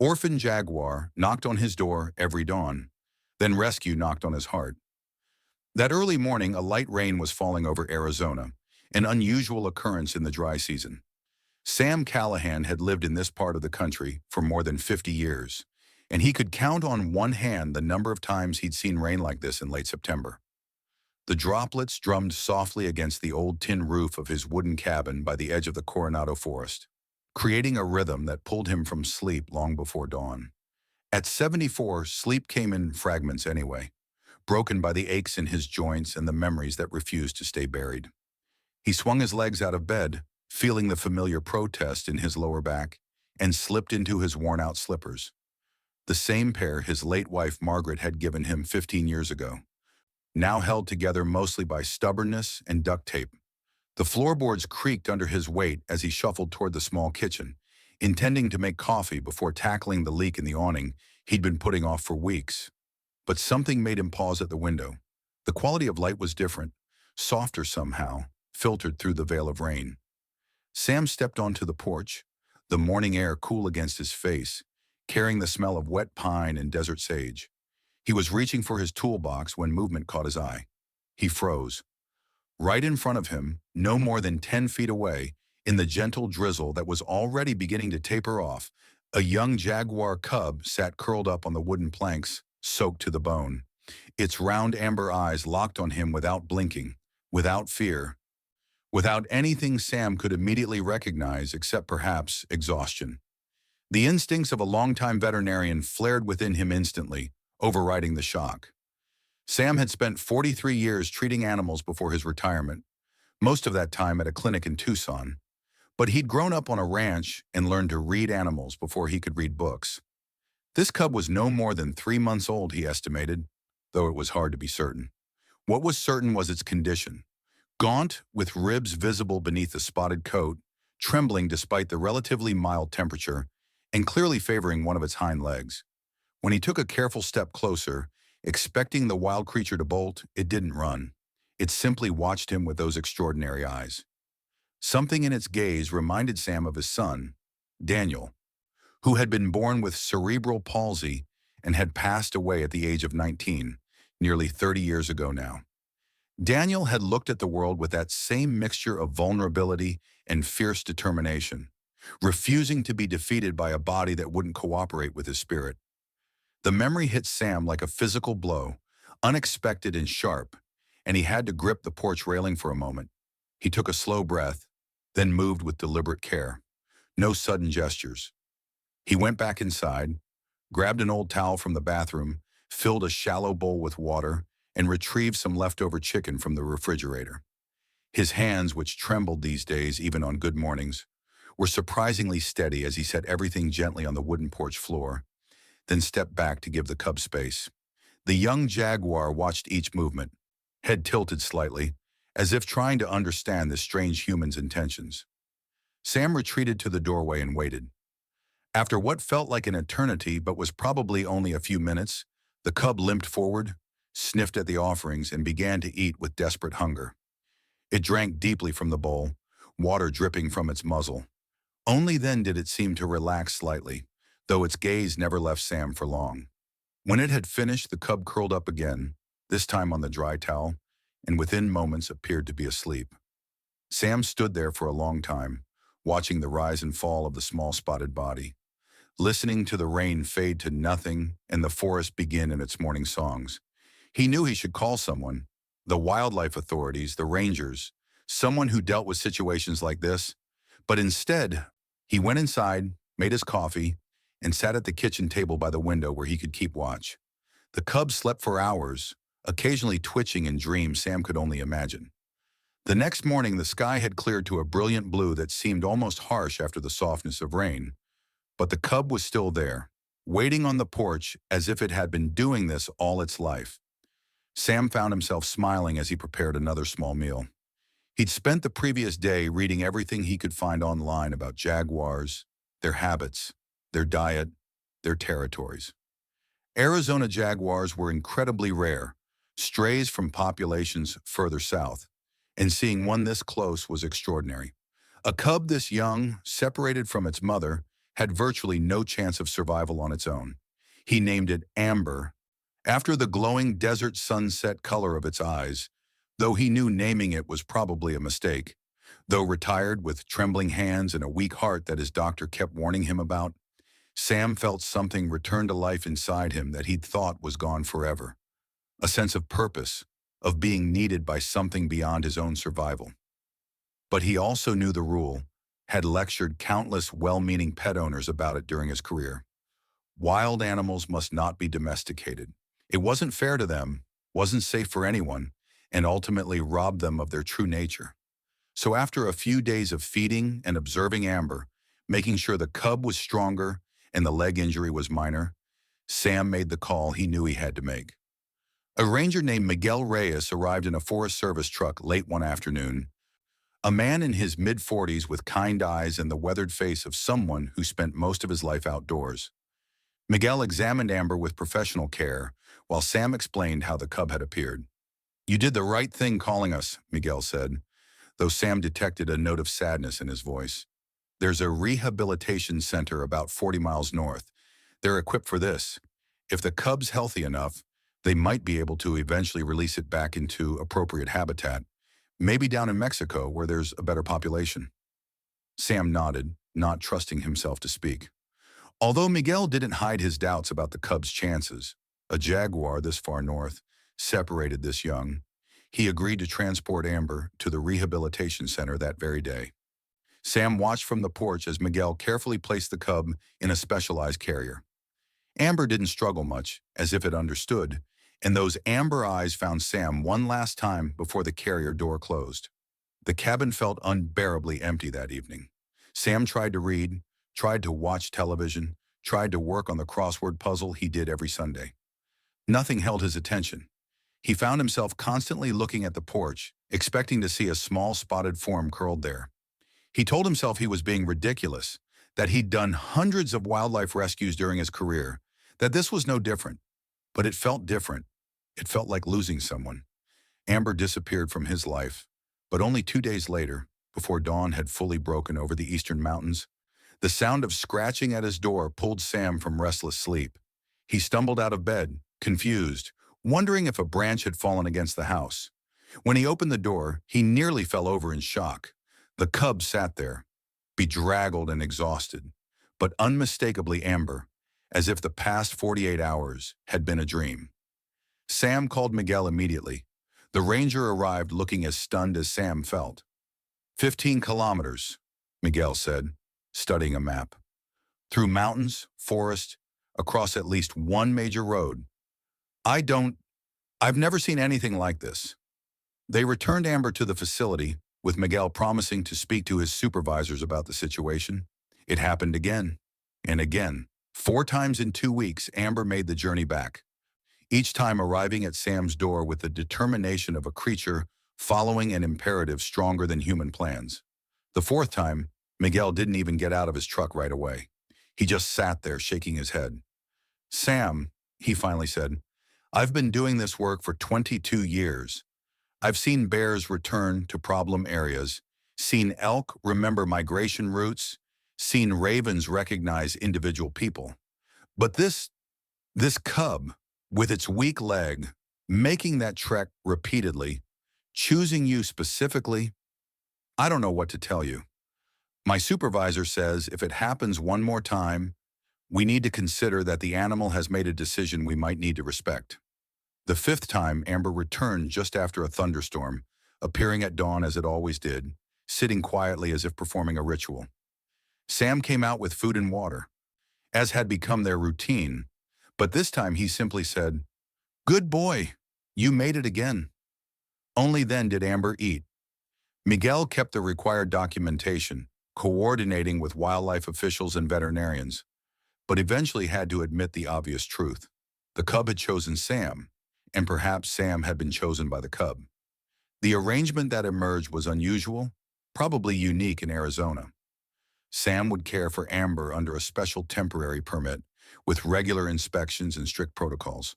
Orphan Jaguar knocked on his door every dawn. Then rescue knocked on his heart. That early morning, a light rain was falling over Arizona, an unusual occurrence in the dry season. Sam Callahan had lived in this part of the country for more than 50 years, and he could count on one hand the number of times he'd seen rain like this in late September. The droplets drummed softly against the old tin roof of his wooden cabin by the edge of the Coronado forest, creating a rhythm that pulled him from sleep long before dawn. At 74, sleep came in fragments anyway, broken by the aches in his joints and the memories that refused to stay buried. He swung his legs out of bed, feeling the familiar protest in his lower back, and slipped into his worn-out slippers, the same pair his late wife Margaret had given him 15 years ago, now held together mostly by stubbornness and duct tape. The floorboards creaked under his weight as he shuffled toward the small kitchen, intending to make coffee before tackling the leak in the awning he'd been putting off for weeks. But something made him pause at the window. The quality of light was different, softer somehow, filtered through the veil of rain. Sam stepped onto the porch, the morning air cool against his face, carrying the smell of wet pine and desert sage. He was reaching for his toolbox when movement caught his eye. He froze. Right in front of him, no more than 10 feet away, in the gentle drizzle that was already beginning to taper off, a young jaguar cub sat curled up on the wooden planks, soaked to the bone. Its round amber eyes locked on him without blinking, without fear, without anything Sam could immediately recognize except perhaps exhaustion. The instincts of a longtime veterinarian flared within him instantly, overriding the shock. Sam had spent 43 years treating animals before his retirement, most of that time at a clinic in Tucson. But he'd grown up on a ranch and learned to read animals before he could read books. This cub was no more than 3 months old, he estimated, though it was hard to be certain. What was certain was its condition. Gaunt, with ribs visible beneath the spotted coat, trembling despite the relatively mild temperature, and clearly favoring one of its hind legs. When he took a careful step closer, expecting the wild creature to bolt, it didn't run. It simply watched him with those extraordinary eyes. Something in its gaze reminded Sam of his son, Daniel, who had been born with cerebral palsy and had passed away at the age of 19, nearly 30 years ago now. Daniel had looked at the world with that same mixture of vulnerability and fierce determination, refusing to be defeated by a body that wouldn't cooperate with his spirit. The memory hit Sam like a physical blow, unexpected and sharp, and he had to grip the porch railing for a moment. He took a slow breath, then moved with deliberate care. No sudden gestures. He went back inside, grabbed an old towel from the bathroom, filled a shallow bowl with water, and retrieved some leftover chicken from the refrigerator. His hands, which trembled these days even on good mornings, were surprisingly steady as he set everything gently on the wooden porch floor, then stepped back to give the cub space. The young jaguar watched each movement, head tilted slightly, as if trying to understand this strange human's intentions. Sam retreated to the doorway and waited. After what felt like an eternity but was probably only a few minutes, the cub limped forward, sniffed at the offerings, and began to eat with desperate hunger. It drank deeply from the bowl, water dripping from its muzzle. Only then did it seem to relax slightly, though its gaze never left Sam for long. When it had finished, the cub curled up again, this time on the dry towel, and within moments appeared to be asleep. Sam stood there for a long time, watching the rise and fall of the small spotted body, listening to the rain fade to nothing and the forest begin in its morning songs. He knew he should call someone, the wildlife authorities, the rangers, someone who dealt with situations like this, but instead, he went inside, made his coffee, and sat at the kitchen table by the window where he could keep watch. The cub slept for hours, occasionally twitching in dreams Sam could only imagine. The next morning, the sky had cleared to a brilliant blue that seemed almost harsh after the softness of rain. But the cub was still there, waiting on the porch as if it had been doing this all its life. Sam found himself smiling as he prepared another small meal. He'd spent the previous day reading everything he could find online about jaguars, their habits, their diet, their territories. Arizona jaguars were incredibly rare, strays from populations further south, and seeing one this close was extraordinary. A cub this young, separated from its mother, had virtually no chance of survival on its own. He named it Amber, after the glowing desert sunset color of its eyes, though he knew naming it was probably a mistake. Though retired with trembling hands and a weak heart that his doctor kept warning him about, Sam felt something return to life inside him that he'd thought was gone forever. A sense of purpose, of being needed by something beyond his own survival. But he also knew the rule, had lectured countless well-meaning pet owners about it during his career. Wild animals must not be domesticated. It wasn't fair to them, wasn't safe for anyone, and ultimately robbed them of their true nature. So after a few days of feeding and observing Amber, making sure the cub was stronger and the leg injury was minor, Sam made the call he knew he had to make. A ranger named Miguel Reyes arrived in a Forest Service truck late one afternoon, a man in his mid-40s with kind eyes and the weathered face of someone who spent most of his life outdoors. Miguel examined Amber with professional care, while Sam explained how the cub had appeared. "You did the right thing calling us," Miguel said, though Sam detected a note of sadness in his voice. "There's a rehabilitation center about 40 miles north. They're equipped for this. If the cub's healthy enough, they might be able to eventually release it back into appropriate habitat, maybe down in Mexico where there's a better population." Sam nodded, not trusting himself to speak. Although Miguel didn't hide his doubts about the cub's chances, a jaguar this far north separated this young, he agreed to transport Amber to the rehabilitation center that very day. Sam watched from the porch as Miguel carefully placed the cub in a specialized carrier. Amber didn't struggle much, as if it understood, and those amber eyes found Sam one last time before the carrier door closed. The cabin felt unbearably empty that evening. Sam tried to read, tried to watch television, tried to work on the crossword puzzle he did every Sunday. Nothing held his attention. He found himself constantly looking at the porch, expecting to see a small spotted form curled there. He told himself he was being ridiculous, that he'd done hundreds of wildlife rescues during his career, that this was no different. But it felt different. It felt like losing someone. Amber disappeared from his life, but only 2 days later, before dawn had fully broken over the eastern mountains, the sound of scratching at his door pulled Sam from restless sleep. He stumbled out of bed, confused, wondering if a branch had fallen against the house. When he opened the door, he nearly fell over in shock. The cub sat there, bedraggled and exhausted, but unmistakably Amber, as if the past 48 hours had been a dream. Sam called Miguel immediately. The ranger arrived looking as stunned as Sam felt. 15 kilometers, Miguel said, studying a map. Through mountains, forest, across at least one major road. I've never seen anything like this. They returned Amber to the facility, with Miguel promising to speak to his supervisors about the situation. It happened again and again. 4 times in 2 weeks, Amber made the journey back, each time arriving at Sam's door with the determination of a creature following an imperative stronger than human plans. The 4th time, Miguel didn't even get out of his truck right away. He just sat there shaking his head. "Sam," he finally said, "I've been doing this work for 22 years. I've seen bears return to problem areas, seen elk remember migration routes, seen ravens recognize individual people. But this cub, with its weak leg, making that trek repeatedly, choosing you specifically, I don't know what to tell you. My supervisor says if it happens one more time, we need to consider that the animal has made a decision we might need to respect." The 5th time, Amber returned just after a thunderstorm, appearing at dawn as it always did, sitting quietly as if performing a ritual. Sam came out with food and water, as had become their routine, but this time he simply said, "Good boy, you made it again." Only then did Amber eat. Miguel kept the required documentation, coordinating with wildlife officials and veterinarians, but eventually had to admit the obvious truth. The cub had chosen Sam, and perhaps Sam had been chosen by the cub. The arrangement that emerged was unusual, probably unique in Arizona. Sam would care for Amber under a special temporary permit, with regular inspections and strict protocols.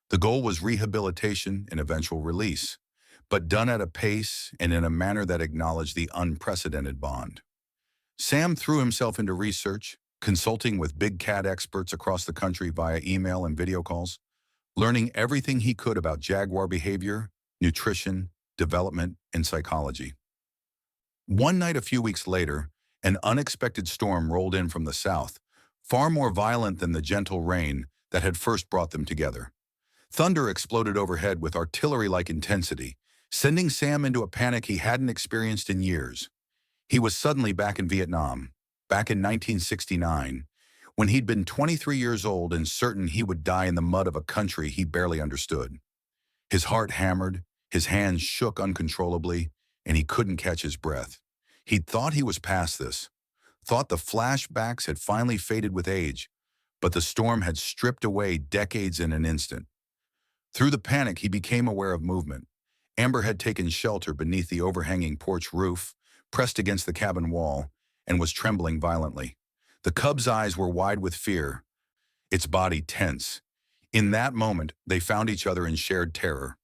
The goal was rehabilitation and eventual release, but done at a pace and in a manner that acknowledged the unprecedented bond. Sam threw himself into research, consulting with big cat experts across the country via email and video calls, learning everything he could about jaguar behavior, nutrition, development, and psychology. One night a few weeks later, an unexpected storm rolled in from the south, far more violent than the gentle rain that had first brought them together. Thunder exploded overhead with artillery-like intensity, sending Sam into a panic he hadn't experienced in years. He was suddenly back in Vietnam, back in 1969, when he'd been 23 years old and certain he would die in the mud of a country he barely understood. His heart hammered, his hands shook uncontrollably, and he couldn't catch his breath. He'd thought he was past this, thought the flashbacks had finally faded with age, but the storm had stripped away decades in an instant. Through the panic, he became aware of movement. Amber had taken shelter beneath the overhanging porch roof, pressed against the cabin wall, and was trembling violently. The cub's eyes were wide with fear, its body tense. In that moment, they found each other in shared terror.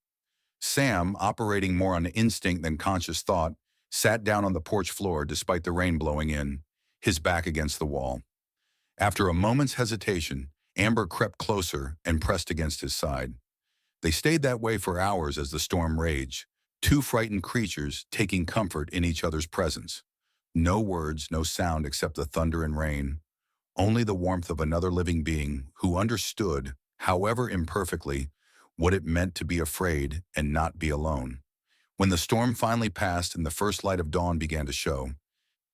Sam, operating more on instinct than conscious thought, sat down on the porch floor despite the rain blowing in, his back against the wall. After a moment's hesitation, Amber crept closer and pressed against his side. They stayed that way for hours as the storm raged, two frightened creatures taking comfort in each other's presence. No words, no sound except the thunder and rain, only the warmth of another living being who understood, however imperfectly, what it meant to be afraid and not be alone. When the storm finally passed and the first light of dawn began to show,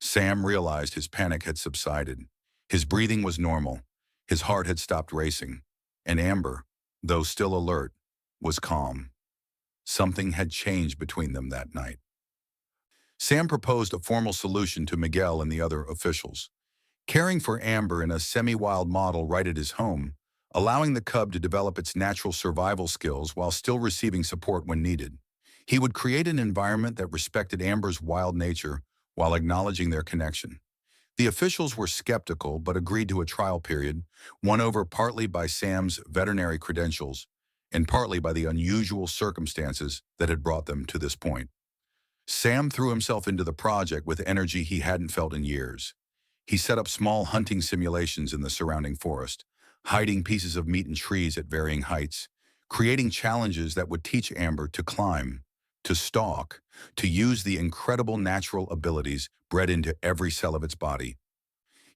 Sam realized his panic had subsided. His breathing was normal, his heart had stopped racing, and Amber, though still alert, was calm. Something had changed between them that night. Sam proposed a formal solution to Miguel and the other officials, caring for Amber in a semi-wild model right at his home, allowing the cub to develop its natural survival skills while still receiving support when needed. He would create an environment that respected Amber's wild nature while acknowledging their connection. The officials were skeptical but agreed to a trial period, won over partly by Sam's veterinary credentials and partly by the unusual circumstances that had brought them to this point. Sam threw himself into the project with energy he hadn't felt in years. He set up small hunting simulations in the surrounding forest, hiding pieces of meat in trees at varying heights, creating challenges that would teach Amber to climb, to stalk, to use the incredible natural abilities bred into every cell of its body.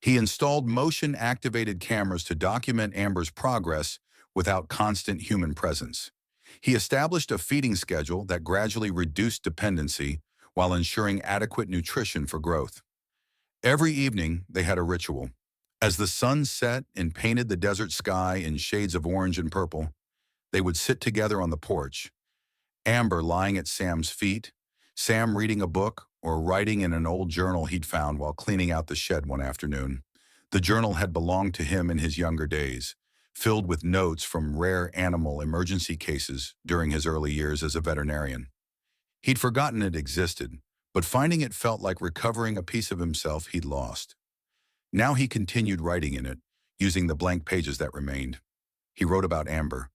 He installed motion-activated cameras to document Amber's progress without constant human presence. He established a feeding schedule that gradually reduced dependency while ensuring adequate nutrition for growth. Every evening, they had a ritual. As the sun set and painted the desert sky in shades of orange and purple, they would sit together on the porch, Amber lying at Sam's feet, Sam reading a book or writing in an old journal he'd found while cleaning out the shed one afternoon. The journal had belonged to him in his younger days, filled with notes from rare animal emergency cases during his early years as a veterinarian. He'd forgotten it existed, but finding it felt like recovering a piece of himself he'd lost. Now he continued writing in it, using the blank pages that remained. He wrote about Amber,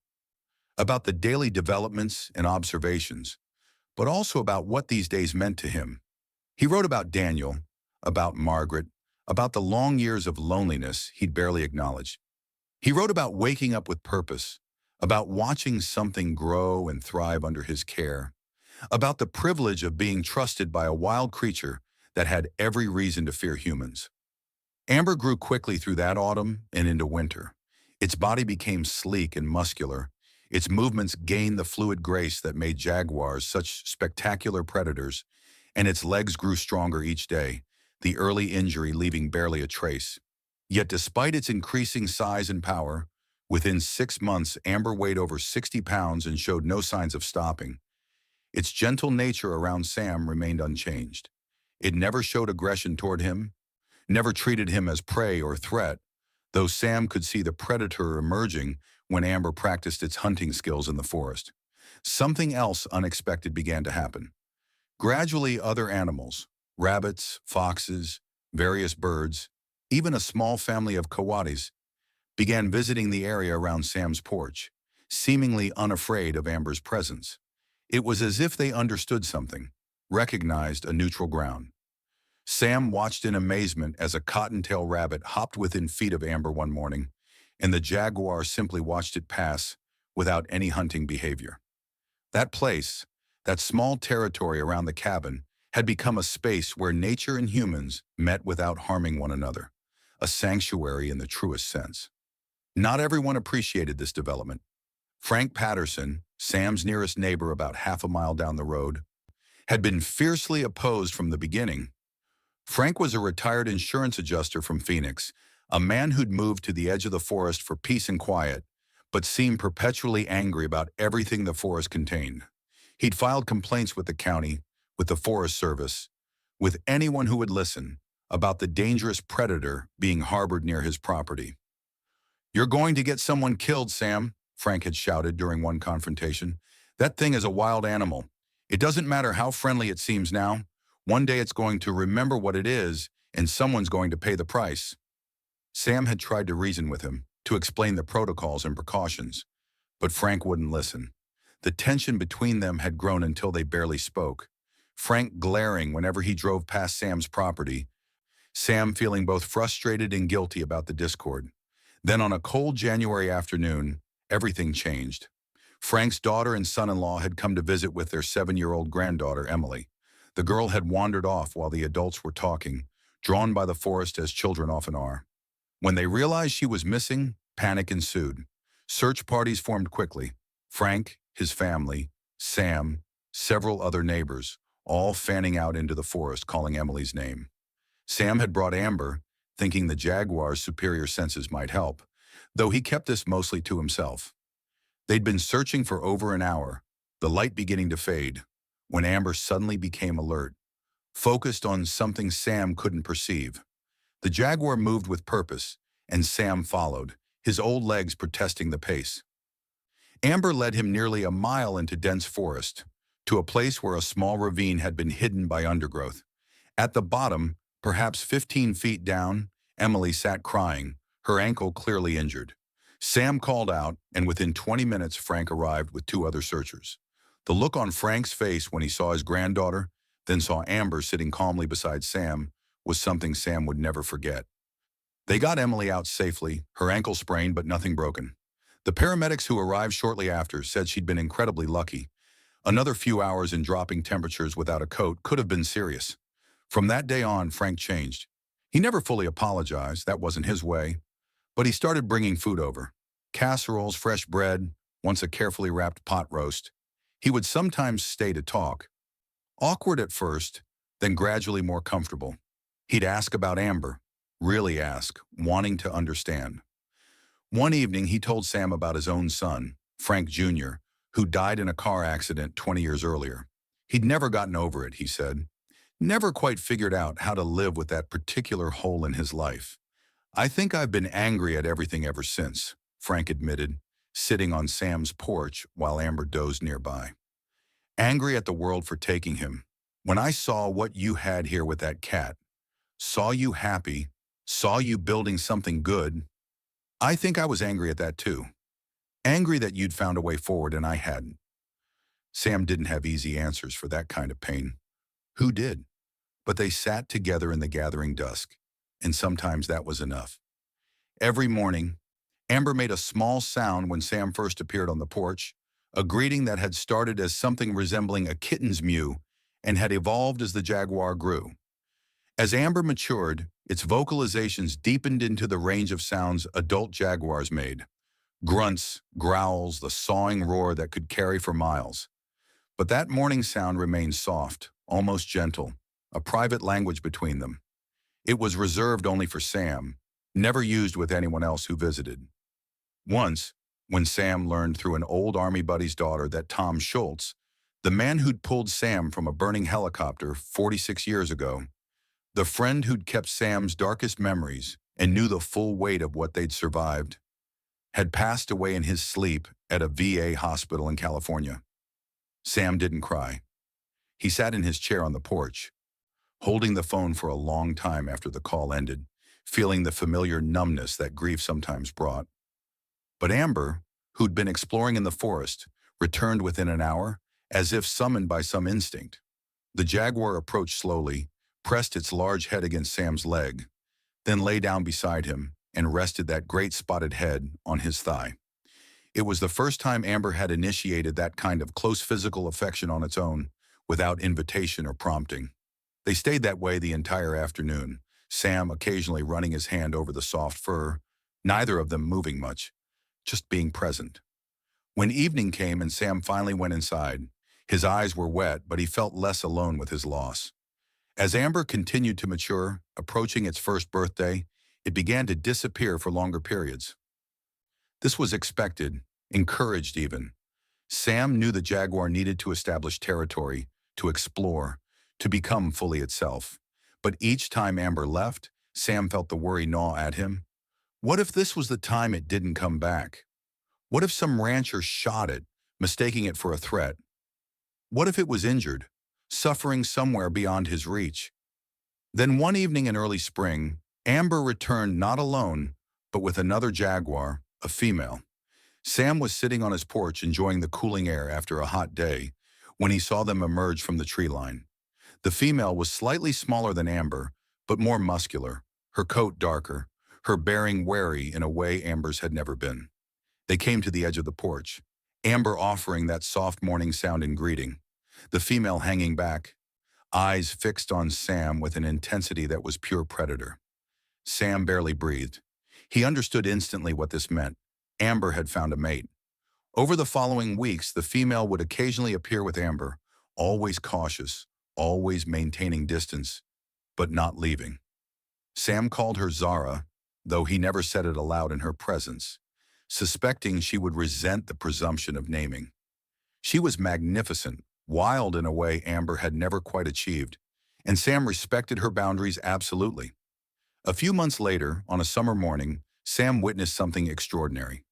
about the daily developments and observations, but also about what these days meant to him. He wrote about Daniel, about Margaret, about the long years of loneliness he'd barely acknowledged. He wrote about waking up with purpose, about watching something grow and thrive under his care, about the privilege of being trusted by a wild creature that had every reason to fear humans. Amber grew quickly through that autumn and into winter. Its body became sleek and muscular. Its movements gained the fluid grace that made jaguars such spectacular predators, and its legs grew stronger each day, the early injury leaving barely a trace. Yet despite its increasing size and power, within 6 months Amber weighed over 60 pounds and showed no signs of stopping. Its gentle nature around Sam remained unchanged. It never showed aggression toward him, never treated him as prey or threat, though Sam could see the predator emerging when Amber practiced its hunting skills in the forest. Something else unexpected began to happen. Gradually other animals, rabbits, foxes, various birds, even a small family of coyotes, began visiting the area around Sam's porch, seemingly unafraid of Amber's presence. It was as if they understood something, recognized a neutral ground. Sam watched in amazement as a cottontail rabbit hopped within feet of Amber one morning, and the jaguar simply watched it pass without any hunting behavior. That place, that small territory around the cabin, had become a space where nature and humans met without harming one another, a sanctuary in the truest sense. Not everyone appreciated this development. Frank Patterson, Sam's nearest neighbor about half a mile down the road, had been fiercely opposed from the beginning. Frank was a retired insurance adjuster from Phoenix, a man who'd moved to the edge of the forest for peace and quiet, but seemed perpetually angry about everything the forest contained. He'd filed complaints with the county, with the Forest Service, with anyone who would listen, about the dangerous predator being harbored near his property. "You're going to get someone killed, Sam," Frank had shouted during one confrontation. "That thing is a wild animal. It doesn't matter how friendly it seems now. One day it's going to remember what it is, and someone's going to pay the price." Sam had tried to reason with him, to explain the protocols and precautions, but Frank wouldn't listen. The tension between them had grown until they barely spoke. Frank glaring whenever he drove past Sam's property, Sam feeling both frustrated and guilty about the discord. Then on a cold January afternoon, everything changed. Frank's daughter and son-in-law had come to visit with their 7-year-old granddaughter, Emily. The girl had wandered off while the adults were talking, drawn by the forest as children often are. When they realized she was missing, panic ensued. Search parties formed quickly. Frank, his family, Sam, several other neighbors, all fanning out into the forest calling Emily's name. Sam had brought Amber, thinking the jaguar's superior senses might help, though he kept this mostly to himself. They'd been searching for over an hour, the light beginning to fade, when Amber suddenly became alert, focused on something Sam couldn't perceive. The jaguar moved with purpose, and Sam followed, his old legs protesting the pace. Amber led him nearly a mile into dense forest, to a place where a small ravine had been hidden by undergrowth. At the bottom, perhaps 15 feet down, Emily sat crying, her ankle clearly injured. Sam called out, and within 20 minutes Frank arrived with 2 other searchers. The look on Frank's face when he saw his granddaughter, then saw Amber sitting calmly beside Sam, was something Sam would never forget. They got Emily out safely, her ankle sprained but nothing broken. The paramedics who arrived shortly after said she'd been incredibly lucky. Another few hours in dropping temperatures without a coat could have been serious. From that day on, Frank changed. He never fully apologized, that wasn't his way, but he started bringing food over. Casseroles, fresh bread, once a carefully wrapped pot roast. He would sometimes stay to talk. Awkward at first, then gradually more comfortable. He'd ask about Amber, really ask, wanting to understand. One evening, he told Sam about his own son, Frank Jr., who died in a car accident 20 years earlier. He'd never gotten over it, he said. Never quite figured out how to live with that particular hole in his life. "I think I've been angry at everything ever since," Frank admitted, sitting on Sam's porch while Amber dozed nearby. "Angry at the world for taking him. When I saw what you had here with that cat, saw you happy, saw you building something good, I think I was angry at that too. Angry that you'd found a way forward and I hadn't." Sam didn't have easy answers for that kind of pain. Who did? But they sat together in the gathering dusk, and sometimes that was enough. Every morning, Amber made a small sound when Sam first appeared on the porch, a greeting that had started as something resembling a kitten's mew and had evolved as the jaguar grew. As Amber matured, its vocalizations deepened into the range of sounds adult jaguars made. Grunts, growls, the sawing roar that could carry for miles. But that morning sound remained soft, almost gentle, a private language between them. It was reserved only for Sam, never used with anyone else who visited. Once, when Sam learned through an old Army buddy's daughter that Tom Schultz, the man who'd pulled Sam from a burning helicopter 46 years ago, the friend who'd kept Sam's darkest memories and knew the full weight of what they'd survived, had passed away in his sleep at a VA hospital in California. Sam didn't cry. He sat in his chair on the porch, holding the phone for a long time after the call ended, feeling the familiar numbness that grief sometimes brought. But Amber, who'd been exploring in the forest, returned within an hour, as if summoned by some instinct. The jaguar approached slowly, pressed its large head against Sam's leg, then lay down beside him and rested that great spotted head on his thigh. It was the first time Amber had initiated that kind of close physical affection on its own, without invitation or prompting. They stayed that way the entire afternoon, Sam occasionally running his hand over the soft fur, neither of them moving much, just being present. When evening came and Sam finally went inside, his eyes were wet, but he felt less alone with his loss. As Amber continued to mature, approaching its first birthday, it began to disappear for longer periods. This was expected, encouraged even. Sam knew the jaguar needed to establish territory, to explore, to become fully itself. But each time Amber left, Sam felt the worry gnaw at him. What if this was the time it didn't come back? What if some rancher shot it, mistaking it for a threat? What if it was injured, suffering somewhere beyond his reach? Then one evening in early spring, Amber returned not alone, but with another jaguar, a female. Sam was sitting on his porch enjoying the cooling air after a hot day when he saw them emerge from the tree line. The female was slightly smaller than Amber, but more muscular, her coat darker, her bearing wary in a way Amber's had never been. They came to the edge of the porch, Amber offering that soft morning sound in greeting, the female hanging back, eyes fixed on Sam with an intensity that was pure predator. Sam barely breathed. He understood instantly what this meant. Amber had found a mate. Over the following weeks, the female would occasionally appear with Amber, always cautious, always maintaining distance, but not leaving. Sam called her Zara, though he never said it aloud in her presence, suspecting she would resent the presumption of naming. She was magnificent, wild in a way Amber had never quite achieved, and Sam respected her boundaries absolutely. A few months later, on a summer morning, Sam witnessed something extraordinary.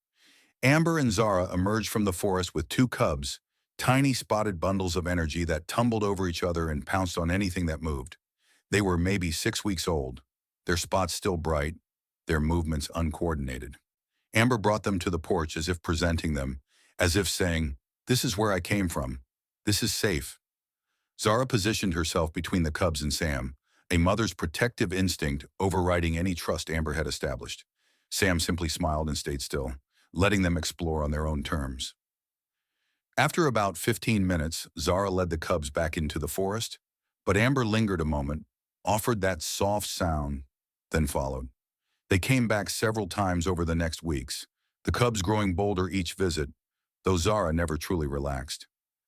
Amber and Zara emerged from the forest with two cubs, tiny spotted bundles of energy that tumbled over each other and pounced on anything that moved. They were maybe 6 weeks old, their spots still bright, their movements uncoordinated. Amber brought them to the porch as if presenting them, as if saying, "This is where I came from. This is safe." Zara positioned herself between the cubs and Sam, a mother's protective instinct overriding any trust Amber had established. Sam simply smiled and stayed still, letting them explore on their own terms. After about 15 minutes, Zara led the cubs back into the forest, but Amber lingered a moment, offered that soft sound, then followed. They came back several times over the next weeks, the cubs growing bolder each visit, though Zara never truly relaxed.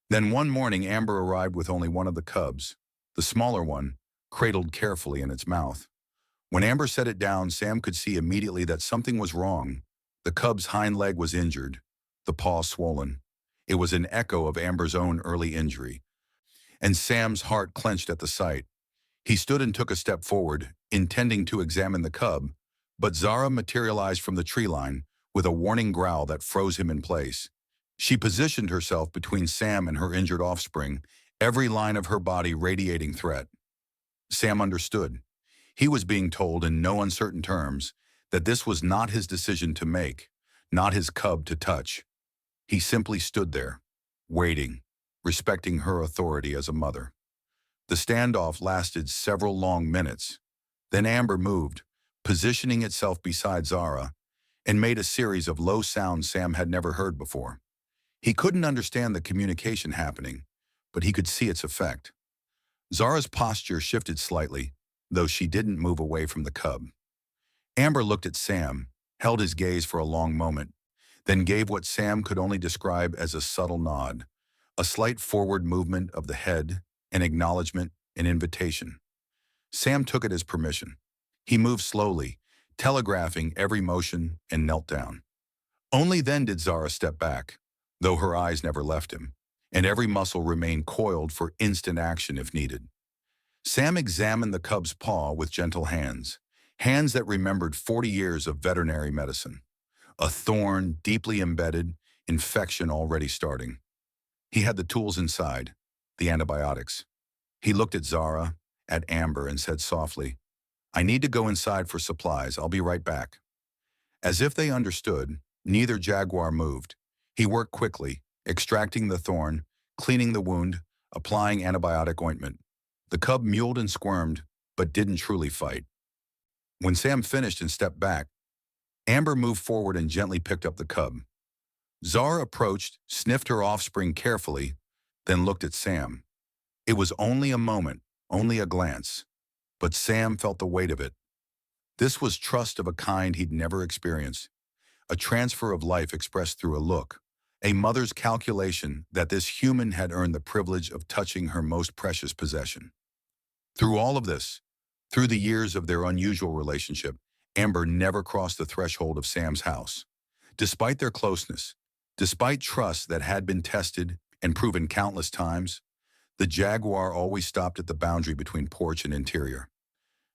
Then one morning, Amber arrived with only one of the cubs, the smaller one, cradled carefully in its mouth. When Amber set it down, Sam could see immediately that something was wrong. The cub's hind leg was injured, the paw swollen. It was an echo of Amber's own early injury, and Sam's heart clenched at the sight. He stood and took a step forward, intending to examine the cub, but Zara materialized from the tree line with a warning growl that froze him in place. She positioned herself between Sam and her injured offspring, every line of her body radiating threat. Sam understood. He was being told in no uncertain terms that this was not his decision to make, not his cub to touch. He simply stood there, waiting, respecting her authority as a mother. The standoff lasted several long minutes. Then Amber moved, positioning itself beside Zara, and made a series of low sounds Sam had never heard before. He couldn't understand the communication happening, but he could see its effect. Zara's posture shifted slightly, though she didn't move away from the cub. Amber looked at Sam, held his gaze for a long moment, then gave what Sam could only describe as a subtle nod, a slight forward movement of the head, an acknowledgement, an invitation. Sam took it as permission. He moved slowly, telegraphing every motion, and knelt down. Only then did Zara step back, though her eyes never left him, and every muscle remained coiled for instant action if needed. Sam examined the cub's paw with gentle hands, hands that remembered 40 years of veterinary medicine. A thorn deeply embedded, infection already starting. He had the tools inside, the antibiotics. He looked at Zara, at Amber, and said softly, "I need to go inside for supplies. I'll be right back." As if they understood, neither jaguar moved. He worked quickly, extracting the thorn, cleaning the wound, applying antibiotic ointment. The cub mewed and squirmed, but didn't truly fight. When Sam finished and stepped back, Amber moved forward and gently picked up the cub. Zara approached, sniffed her offspring carefully, then looked at Sam. It was only a moment, only a glance, but Sam felt the weight of it. This was trust of a kind he'd never experienced, a transfer of life expressed through a look, a mother's calculation that this human had earned the privilege of touching her most precious possession. Through all of this, through the years of their unusual relationship, Amber never crossed the threshold of Sam's house. Despite their closeness, despite trust that had been tested and proven countless times, the Jaguar always stopped at the boundary between porch and interior.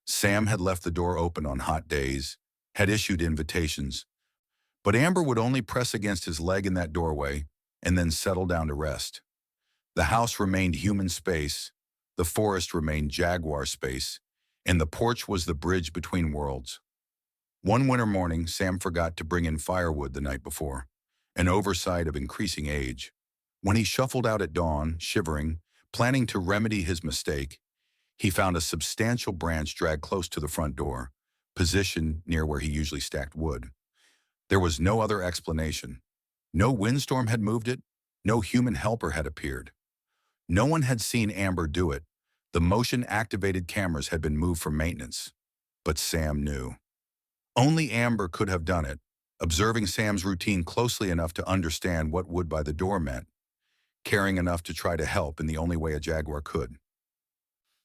Sam had left the door open on hot days, had issued invitations, but Amber would only press against his leg in that doorway and then settle down to rest. The house remained human space, the forest remained Jaguar space, and the porch was the bridge between worlds. One winter morning, Sam forgot to bring in firewood the night before, an oversight of increasing age. When he shuffled out at dawn, shivering, planning to remedy his mistake, he found a substantial branch dragged close to the front door, positioned near where he usually stacked wood. There was no other explanation. No windstorm had moved it, no human helper had appeared. No one had seen Amber do it. The motion-activated cameras had been moved for maintenance. But Sam knew. Only Amber could have done it, observing Sam's routine closely enough to understand what wood by the door meant, caring enough to try to help in the only way a Jaguar could.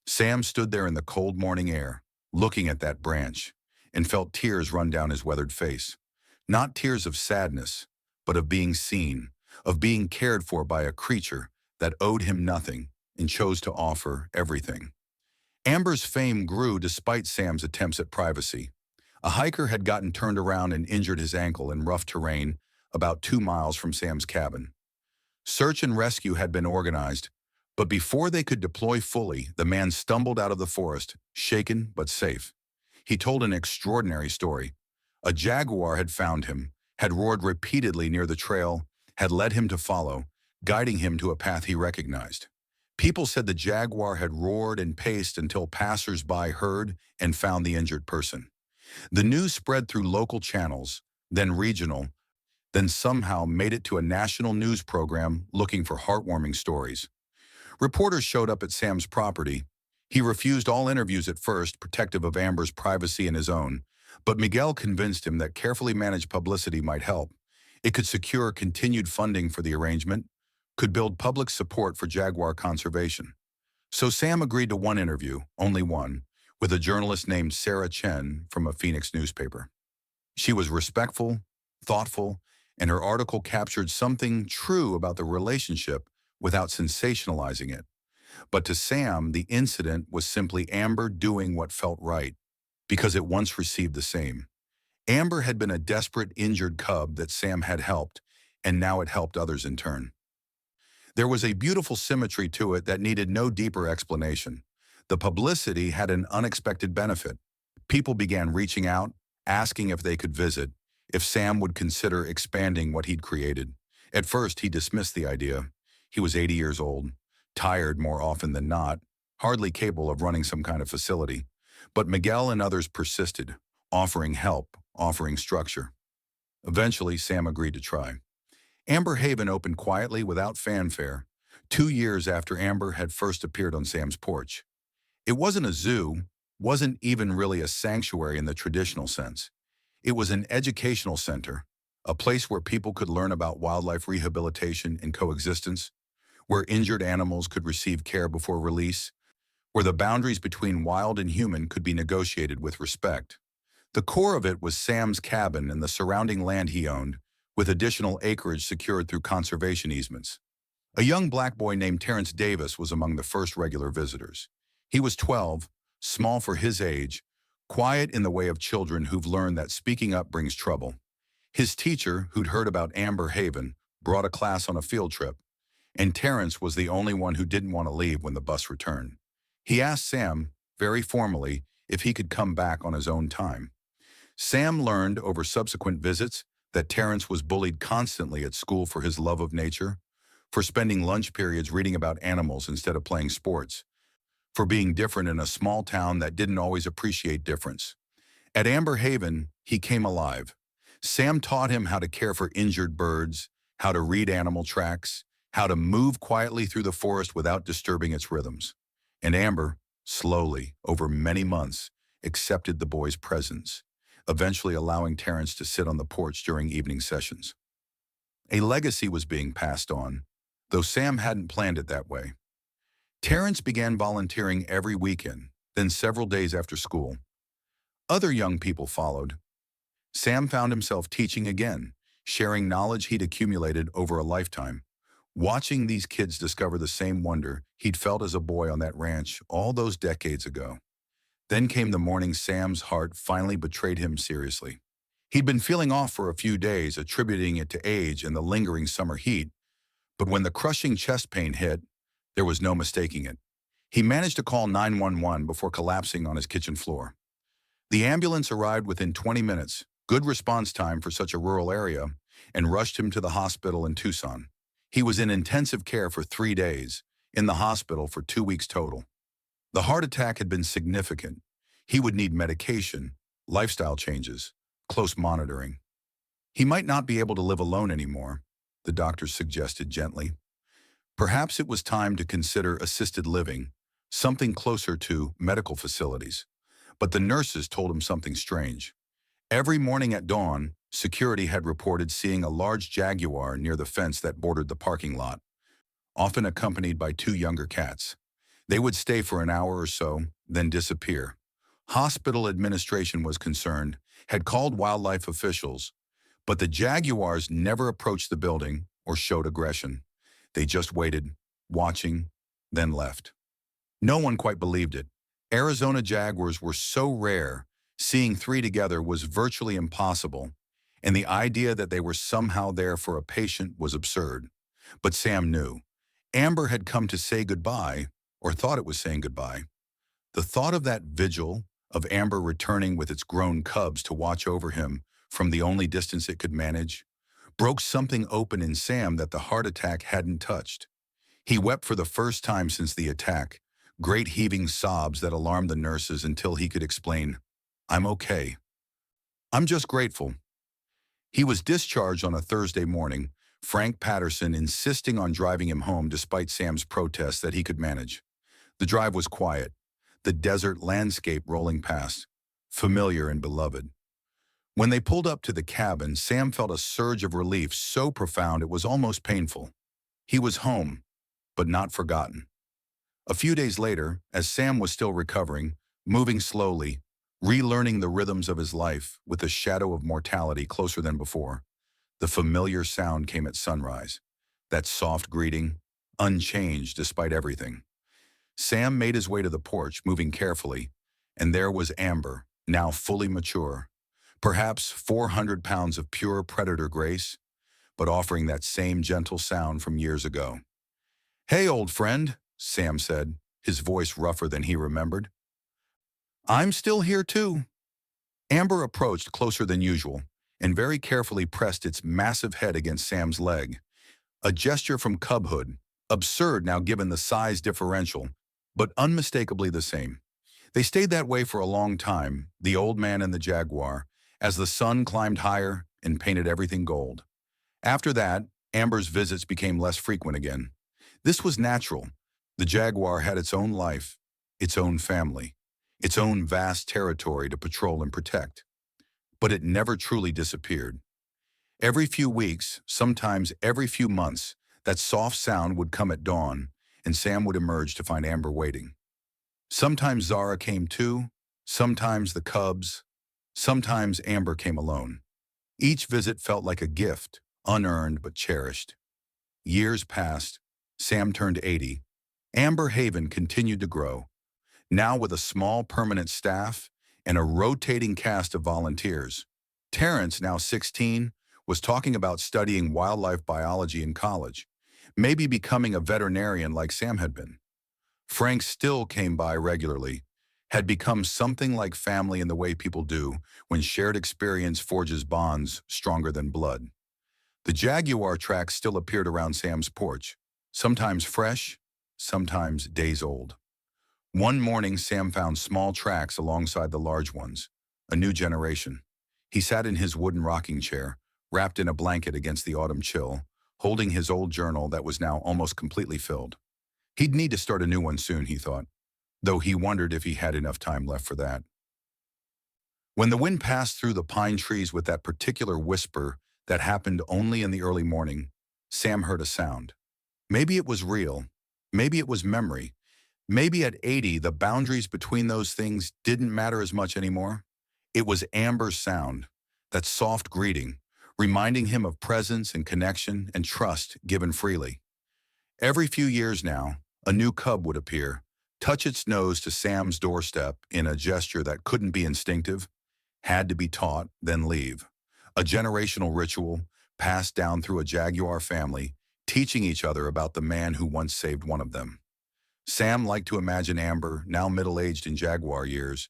Sam stood there in the cold morning air, looking at that branch, and felt tears run down his weathered face. Not tears of sadness, but of being seen, of being cared for by a creature that owed him nothing and chose to offer everything. Amber's fame grew despite Sam's attempts at privacy. A hiker had gotten turned around and injured his ankle in rough terrain about 2 miles from Sam's cabin. Search and rescue had been organized, but before they could deploy fully, the man stumbled out of the forest, shaken but safe. He told an extraordinary story. A Jaguar had found him, had roared repeatedly near the trail, had led him to follow, guiding him to a path he recognized. People said the Jaguar had roared and paced until passers-by heard and found the injured person. The news spread through local channels, then regional, then somehow made it to a national news program looking for heartwarming stories. Reporters showed up at Sam's property. He refused all interviews at first, protective of Amber's privacy and his own, but Miguel convinced him that carefully managed publicity might help. It could secure continued funding for the arrangement, could build public support for Jaguar conservation. So Sam agreed to one interview, only one, with a journalist named Sarah Chen from a Phoenix newspaper. She was respectful, thoughtful, and her article captured something true about the relationship without sensationalizing it. But to Sam, the incident was simply Amber doing what felt right, because it once received the same. Amber had been a desperate, injured cub that Sam had helped, and now it helped others in turn. There was a beautiful symmetry to it that needed no deeper explanation. The publicity had an unexpected benefit. People began reaching out, asking if they could visit, if Sam would consider expanding what he'd created. At first, he dismissed the idea. He was 80 years old, tired more often than not, hardly capable of running some kind of facility. But Miguel and others persisted, offering help, offering structure. Eventually, Sam agreed to try. Amber Haven opened quietly without fanfare, 2 years after Amber had first appeared on Sam's porch. It wasn't a zoo, wasn't even really a sanctuary in the traditional sense. It was an educational center, a place where people could learn about wildlife rehabilitation and coexistence, where injured animals could receive care before release, where the boundaries between wild and human could be negotiated with respect. The core of it was Sam's cabin and the surrounding land he owned, with additional acreage secured through conservation easements. A young black boy named Terrence Davis was among the first regular visitors. He was 12, small for his age, quiet in the way of children who've learned that speaking up brings trouble. His teacher, who'd heard about Amber Haven, brought a class on a field trip, and Terrence was the only one who didn't want to leave when the bus returned. He asked Sam, very formally, if he could come back on his own time. Sam learned over subsequent visits that Terrence was bullied constantly at school for his love of nature, for spending lunch periods reading about animals instead of playing sports, for being different in a small town that didn't always appreciate difference. At Amber Haven, he came alive. Sam taught him how to care for injured birds, how to read animal tracks, how to move quietly through the forest without disturbing its rhythms. And Amber, slowly, over many months, accepted the boy's presence, eventually allowing Terrence to sit on the porch during evening sessions. A legacy was being passed on, though Sam hadn't planned it that way. Terrence began volunteering every weekend, then several days after school. Other young people followed. Sam found himself teaching again, sharing knowledge he'd accumulated over a lifetime. Watching these kids discover the same wonder he'd felt as a boy on that ranch all those decades ago. Then came the morning Sam's heart finally betrayed him seriously. He'd been feeling off for a few days, attributing it to age and the lingering summer heat, but when the crushing chest pain hit, there was no mistaking it. He managed to call 911 before collapsing on his kitchen floor. The ambulance arrived within 20 minutes, good response time for such a rural area, and rushed him to the hospital in Tucson. He was in intensive care for 3 days, in the hospital for 2 weeks total. The heart attack had been significant. He would need medication, lifestyle changes, close monitoring. He might not be able to live alone anymore, the doctors suggested gently. Perhaps it was time to consider assisted living, something closer to medical facilities. But the nurses told him something strange. Every morning at dawn, security had reported seeing a large jaguar near the fence that bordered the parking lot, often accompanied by 2 younger cats. They would stay for an hour or so, then disappear. Hospital administration was concerned, had called wildlife officials, but the jaguars never approached the building or showed aggression. They just waited, watching, then left. No one quite believed it. Arizona jaguars were so rare, seeing 3 together was virtually impossible, and the idea that they were somehow there for a patient was absurd. But Sam knew. Amber had come to say goodbye, or thought it was saying goodbye. The thought of that vigil, of Amber returning with its grown cubs to watch over him from the only distance it could manage, broke something open in Sam that the heart attack hadn't touched. He wept for the first time since the attack, great heaving sobs that alarmed the nurses until he could explain, "I'm okay. I'm just grateful." He was discharged on a Thursday morning, Frank Patterson insisting on driving him home despite Sam's protests that he could manage. The drive was quiet, the desert landscape rolling past, familiar and beloved. When they pulled up to the cabin, Sam felt a surge of relief so profound it was almost painful. He was home, but not forgotten. A few days later, as Sam was still recovering, moving slowly, relearning the rhythms of his life with the shadow of mortality closer than before, the familiar sound came at sunrise, that soft greeting, unchanged despite everything. Sam made his way to the porch, moving carefully, and there was Amber, now fully mature, perhaps 400 pounds of pure predator grace, but offering that same gentle sound from years ago. "Hey, old friend," Sam said, his voice rougher than he remembered. "I'm still here too." Amber approached closer than usual and very carefully pressed its massive head against Sam's leg, a gesture from cubhood, absurd now given the size differential, but unmistakably the same. They stayed that way for a long time, the old man and the jaguar, as the sun climbed higher and painted everything gold. After that, Amber's visits became less frequent again. This was natural. The jaguar had its own life, its own family, its own vast territory to patrol and protect. But it never truly disappeared. Every few weeks, sometimes every few months, that soft sound would come at dawn, and Sam would emerge to find Amber waiting. Sometimes Zara came too, sometimes the cubs, sometimes Amber came alone. Each visit felt like a gift, unearned but cherished. Years passed. Sam turned 80. Amber Haven continued to grow, now with a small permanent staff and a rotating cast of volunteers. Terrence, now 16, was talking about studying wildlife biology in college, maybe becoming a veterinarian like Sam had been. Frank still came by regularly, had become something like family in the way people do when shared experience forges bonds stronger than blood. The jaguar tracks still appeared around Sam's porch, sometimes fresh, sometimes days old. One morning, Sam found small tracks alongside the large ones, a new generation. He sat in his wooden rocking chair, wrapped in a blanket against the autumn chill, holding his old journal that was now almost completely filled. He'd need to start a new one soon, he thought, though he wondered if he had enough time left for that. When the wind passed through the pine trees with that particular whisper that happened only in the early morning, Sam heard a sound. Maybe it was real. Maybe it was memory. Maybe at 80, the boundaries between those things didn't matter as much anymore. It was Amber's sound, that soft greeting, reminding him of presence and connection and trust given freely. Every few years now, a new cub would appear, touch its nose to Sam's doorstep in a gesture that couldn't be instinctive, had to be taught, then leave. A generational ritual passed down through a jaguar family, teaching each other about the man who once saved one of them. Sam liked to imagine Amber, now middle-aged in jaguar years,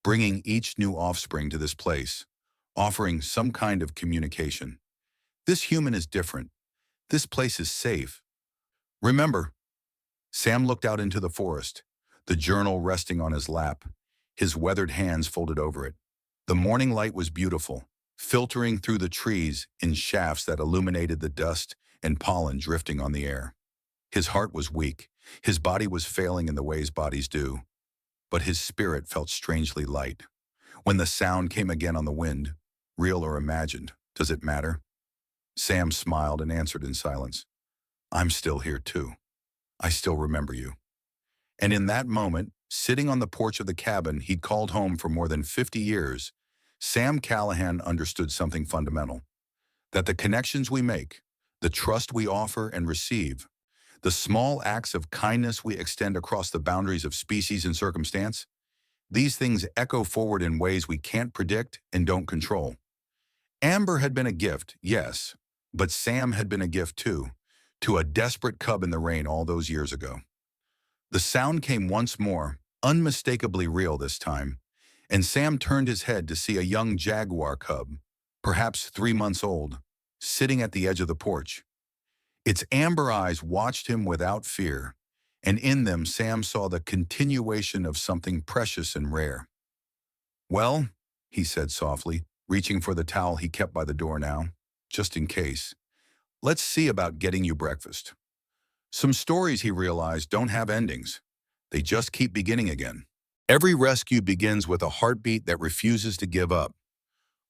bringing each new offspring to this place, offering some kind of communication. This human is different. This place is safe. Remember, Sam looked out into the forest, the journal resting on his lap, his weathered hands folded over it. The morning light was beautiful, filtering through the trees in shafts that illuminated the dust and pollen drifting on the air. His heart was weak, his body was failing in the ways bodies do, but his spirit felt strangely light. When the sound came again on the wind, real or imagined, does it matter? Sam smiled and answered in silence. I'm still here too. I still remember you. And in that moment, sitting on the porch of the cabin he'd called home for more than 50 years, Sam Callahan understood something fundamental. That the connections we make, the trust we offer and receive, the small acts of kindness we extend across the boundaries of species and circumstance, these things echo forward in ways we can't predict and don't control. Amber had been a gift, yes, but Sam had been a gift too, to a desperate cub in the rain all those years ago. The sound came once more, unmistakably real this time, and Sam turned his head to see a young jaguar cub, perhaps 3 months old, sitting at the edge of the porch. Its amber eyes watched him without fear, and in them Sam saw the continuation of something precious and rare. Well, he said softly, reaching for the towel he kept by the door now, just in case. Let's see about getting you breakfast. Some stories, he realized, don't have endings. They just keep beginning again. Every rescue begins with a heartbeat that refuses to give up.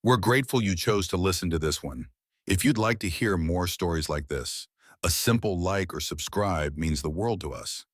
We're grateful you chose to listen to this one. If you'd like to hear more stories like this, a simple like or subscribe means the world to us.